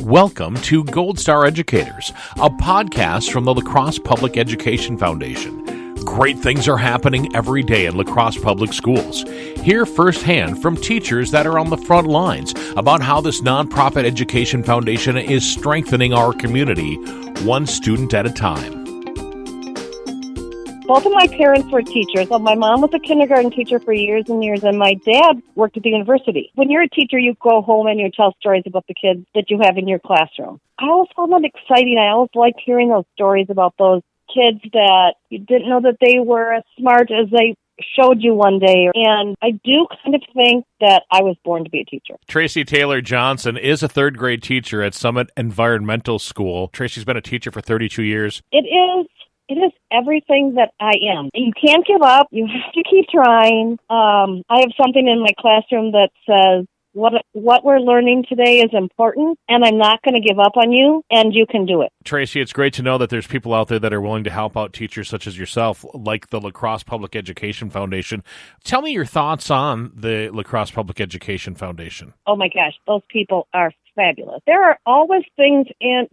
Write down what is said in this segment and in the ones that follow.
Welcome to Goldstar Educators, a podcast from the Crosse Public Education Foundation. Great things are happening every day in Crosse Public Schools. Hear firsthand from teachers that are on the front lines about how this nonprofit education foundation is strengthening our community, one student at a time. Both of my parents were teachers. Well, my mom was a kindergarten teacher for years and years, and my dad worked at the university. When you're a teacher, you go home and you tell stories about the kids that you have in your classroom. I always found that exciting. I always liked hearing those stories about those kids that you didn't know that they were as smart as they showed you one day. And I do kind of think that I was born to be a teacher. Tracy Taylor-Johnson is a third grade teacher at Summit Environmental School. Tracy's been a teacher for 32 years. It is everything that I am. You can't give up. You have to keep trying. I have something in my classroom that says, what we're learning today is important, and I'm not going to give up on you, and you can do it. Tracy, it's great to know that there's people out there that are willing to help out teachers such as yourself, like the Crosse Public Education Foundation. Tell me your thoughts on the Crosse Public Education Foundation. Oh my gosh, those people are fabulous. There are always things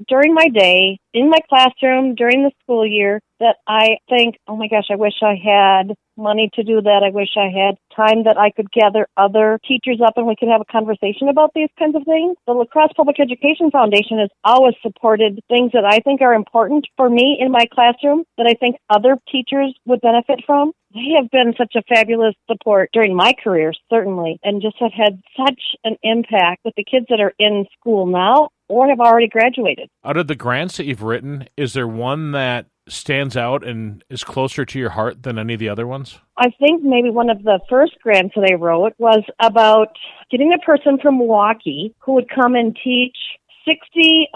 during my day, in my classroom, during the school year, that I think, oh my gosh, I wish I had money to do that. I wish I had time that I could gather other teachers up and we could have a conversation about these kinds of things. The Crosse Public Education Foundation has always supported things that I think are important for me in my classroom that I think other teachers would benefit from. They have been such a fabulous support during my career, certainly, and just have had such an impact with the kids that are in school now or have already graduated. Out of the grants that you've written, is there one that stands out and is closer to your heart than any of the other ones? I think maybe one of the first grants that I wrote was about getting a person from Milwaukee who would come and teach 60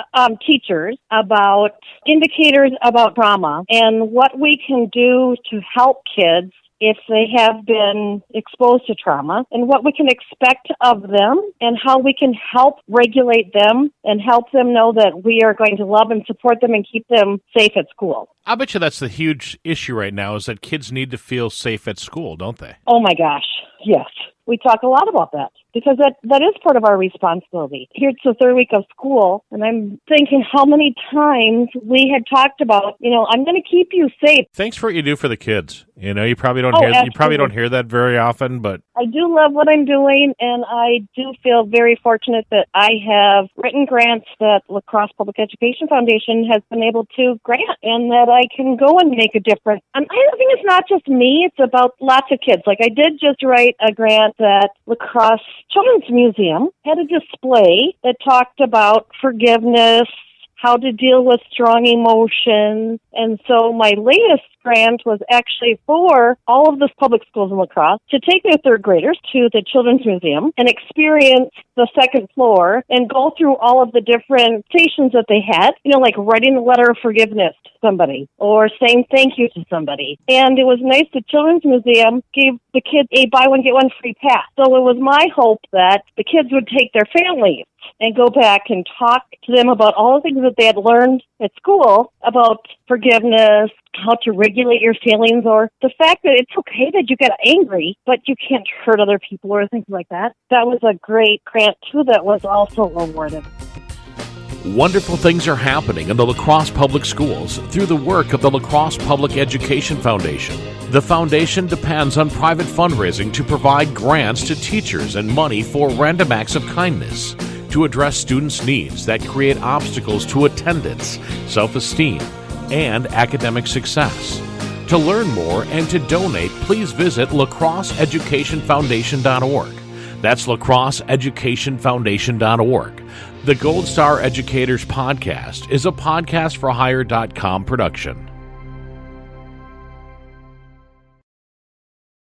teachers about indicators about trauma and what we can do to help kids if they have been exposed to trauma, and what we can expect of them, and how we can help regulate them and help them know that we are going to love and support them and keep them safe at school. I bet you that's the huge issue right now, is that kids need to feel safe at school, don't they? Oh my gosh, yes. We talk a lot about that because that is part of our responsibility. Here's the third week of school, and I'm thinking how many times we had talked about, I'm going to keep you safe. Thanks for what you do for the kids. You probably don't hear that very often, but I do love what I'm doing, and I do feel very fortunate that I have written grants that Crosse Public Education Foundation has been able to grant, and that I can go and make a difference. And I think it's not just me; it's about lots of kids. Like I did just write a grant that Lacrosse Children's Museum had a display that talked about forgiveness, how to deal with strong emotions. And so my latest grant was actually for all of the public schools in La Crosse to take their third graders to the Children's Museum and experience the second floor and go through all of the different stations that they had, like writing a letter of forgiveness to somebody or saying thank you to somebody. And it was nice. The Children's Museum gave the kids a buy one, get one free pass. So it was my hope that the kids would take their families and go back and talk to them about all the things that they had learned at school about forgiveness, how to regulate your feelings, or the fact that it's okay that you get angry, but you can't hurt other people or things like that. That was a great grant, too, that was also awarded. Wonderful things are happening in the Crosse Public Schools through the work of the Crosse Public Education Foundation. The foundation depends on private fundraising to provide grants to teachers and money for random acts of kindness to address students' needs that create obstacles to attendance, self-esteem, and academic success. To learn more and to donate, please visit lacrosseeducationfoundation.org. That's lacrosseeducationfoundation.org. The Goldstar Educators Podcast is a podcast for hire.com production.